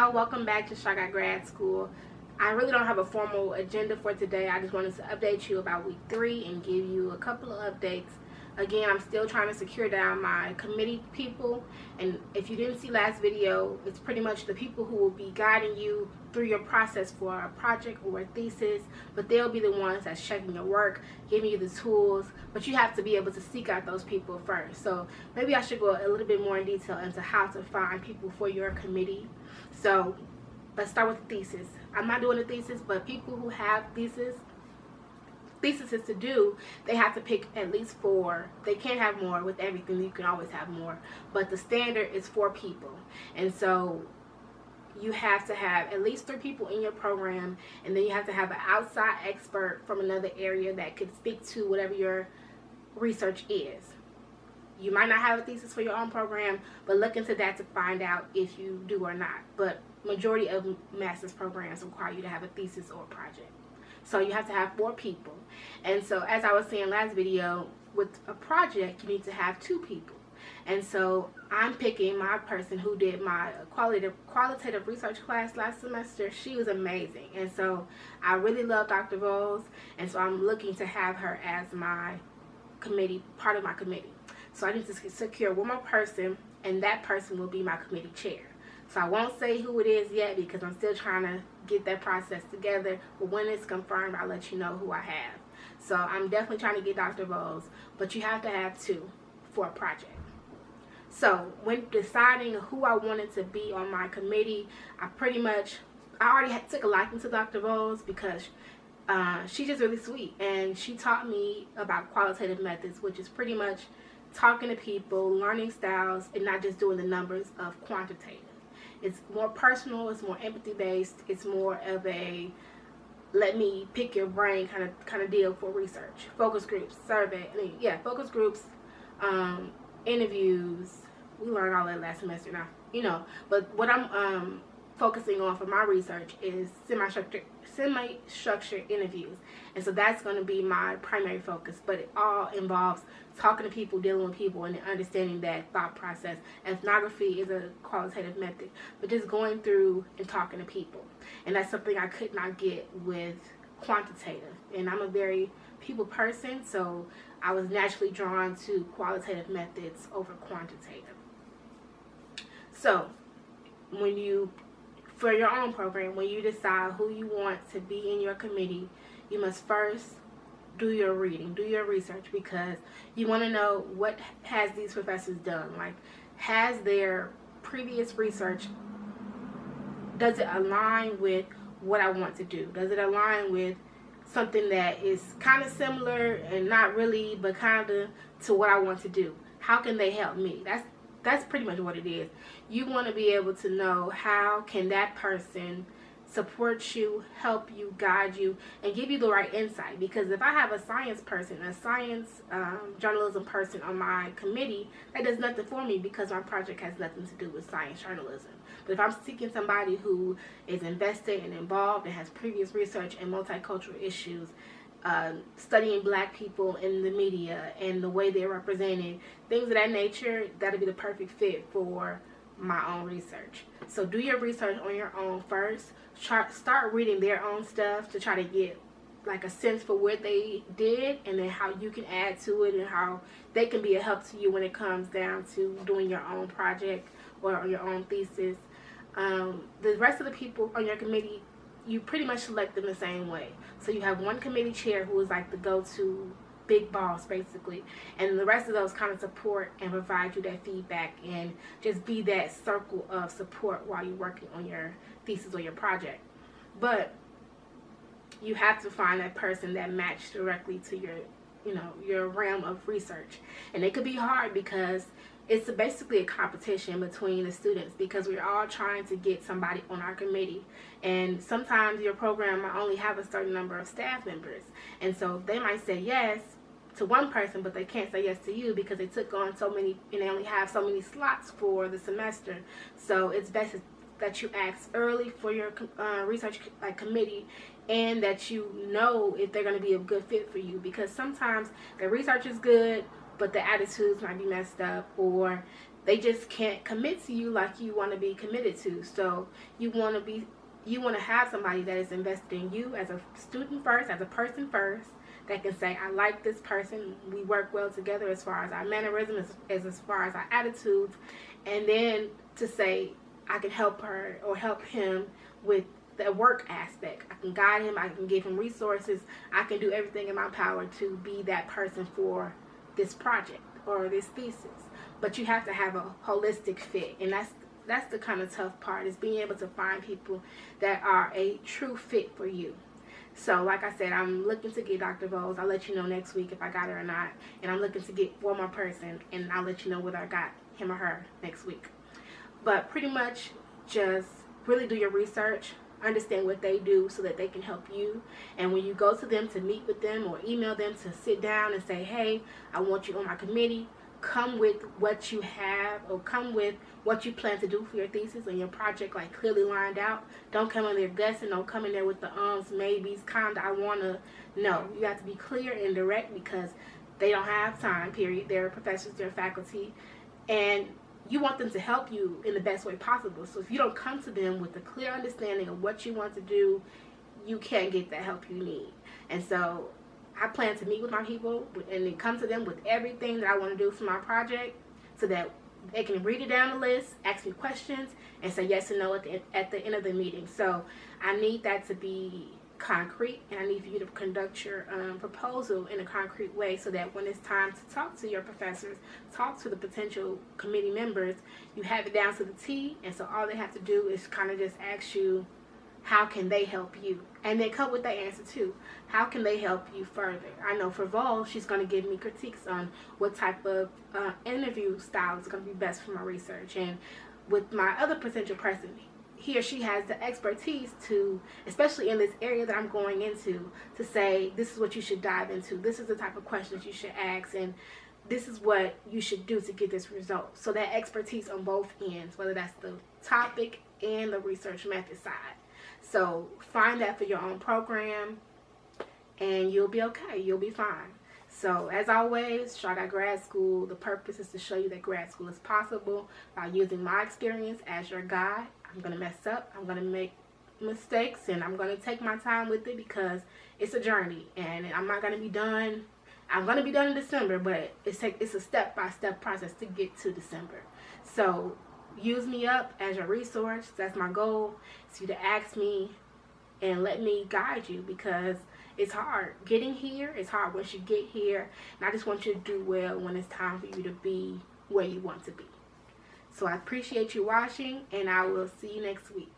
y'all, welcome back to Char'Nese Grad School. I really don't have a formal agenda for today. I just wanted to update you about week 3 and give you a couple of updates. Again, I'm still trying to secure down my committee people, and if you didn't see last video, it's pretty much the people who will be guiding you through your process for a project or a thesis, but they'll be the ones that's checking your work, giving you the tools, but you have to be able to seek out those people first. So maybe I should go a little bit more in detail into how to find people for your committee. So let's start with the thesis. I'm not doing a thesis, but people who have theses to do, they have to pick at least 4. They can't have more. With everything, you can always have more, but the standard is 4 people. And so you have to have at least 3 people in your program, and then you have to have an outside expert from another area that could speak to whatever your research is. You might not have a thesis for your own program, but look into that to find out if you do or not. But majority of master's programs require you to have a thesis or a project. So you have to have 4 people. And so as I was saying last video, with a project you need to have 2 people. And so I'm picking my person who did my qualitative research class last semester. She was amazing. And so I really love Dr. Rose, and so I'm looking to have her as my committee, part of my committee. So I need to secure one more person, and that person will be my committee chair. So I won't say who it is yet because I'm still trying to get that process together. But when it's confirmed, I'll let you know who I have. So I'm definitely trying to get Dr. Rose, but you have to have 2 for a project. So when deciding who I wanted to be on my committee, I already took a liking to Dr. Rose because she's just really sweet. And she taught me about qualitative methods, which is pretty much talking to people, learning styles, and not just doing the numbers of quantitative. It's more personal, it's more empathy based, it's more of a let me pick your brain kind of deal for research. Focus groups, focus groups, interviews. We learned all that last semester now, but what I'm focusing on for my research is semi-structured interviews, and so that's going to be my primary focus. But it all involves talking to people, dealing with people, and understanding that thought process. Ethnography is a qualitative method, but just going through and talking to people, and that's something I could not get with quantitative. And I'm a very people person, so I was naturally drawn to qualitative methods over quantitative. So for your own program, when you decide who you want to be in your committee, you must first do your reading, do your research, because you want to know what has these professors done. Like, has their previous research, does it align with what I want to do? Does it align with something that is kind of similar and not really, but kind of to what I want to do? How can they help me? That's pretty much what it is. You want to be able to know how can that person support you, help you, guide you, and give you the right insight. Because if I have a science person, a science journalism person on my committee, that does nothing for me because my project has nothing to do with science journalism. But if I'm seeking somebody who is invested and involved and has previous research in multicultural issues, studying Black people in the media and the way they're represented, things of that nature, that'll be the perfect fit for my own research. So do your research on your own first. Start reading their own stuff to try to get like a sense for what they did, and then how you can add to it, and how they can be a help to you when it comes down to doing your own project or your own thesis. The rest of the people on your committee, you pretty much select them the same way. So you have one committee chair who is like the go-to big boss basically, and the rest of those kind of support and provide you that feedback and just be that circle of support while you're working on your thesis or your project. But you have to find that person that matched directly to your realm of research. And it could be hard because it's basically a competition between the students, because we're all trying to get somebody on our committee. And sometimes your program might only have a certain number of staff members, and so they might say yes to one person, but they can't say yes to you because they took on so many, and they only have so many slots for the semester. So it's best that you ask early for your research committee, and that you know if they're going to be a good fit for you, because sometimes the research is good, but the attitudes might be messed up, or they just can't commit to you like you want to be committed to. So you want to have somebody that is invested in you as a student first, as a person first, that can say, I like this person, we work well together as far as our mannerisms, as far as our attitudes, and then to say, I can help her or help him with the work aspect. I can guide him, I can give him resources, I can do everything in my power to be that person for this project or this thesis. But you have to have a holistic fit, and that's the kind of tough part, is being able to find people that are a true fit for you. So like I said, I'm looking to get Dr. Bowles. I'll let you know next week if I got her or not. And I'm looking to get one more person, and I'll let you know whether I got him or her next week. But pretty much just really do your research, understand what they do so that they can help you. And when you go to them to meet with them or email them to sit down and say, hey, I want you on my committee, come with what you have, or come with what you plan to do for your thesis and your project, like clearly lined out. Don't come in there guessing. Don't come in there with the maybes, kinda, I wanna. No, you have to be clear and direct, because they don't have time, period. They're professors, they're faculty, and you want them to help you in the best way possible. So if you don't come to them with a clear understanding of what you want to do, you can't get the help you need. And so I plan to meet with my people and then come to them with everything that I want to do for my project, so that they can read it down the list, ask me questions, and say yes and no at the end of the meeting. So I need that to be concrete, and I need for you to conduct your proposal in a concrete way, so that when it's time to talk to your professors, talk to the potential committee members, you have it down to the T. And so all they have to do is kind of just ask you, how can they help you? And then come with that answer too. How can they help you further? I know for Vol, she's going to give me critiques on what type of interview style is going to be best for my research. And with my other potential person, he or she has the expertise to, especially in this area that I'm going into, to say, this is what you should dive into. This is the type of questions you should ask, and this is what you should do to get this result. So that expertise on both ends, whether that's the topic and the research method side. So find that for your own program, and you'll be okay. You'll be fine. So as always, Char'Nese Grad School, the purpose is to show you that grad school is possible by using my experience as your guide. I'm going to mess up. I'm going to make mistakes, and I'm going to take my time with it, because it's a journey, and I'm not going to be done. I'm going to be done in December, but it's a step-by-step process to get to December. So use me up as your resource. That's my goal. It's you to ask me and let me guide you, because it's hard. Getting here is hard once you get here. And I just want you to do well when it's time for you to be where you want to be. So I appreciate you watching, and I will see you next week.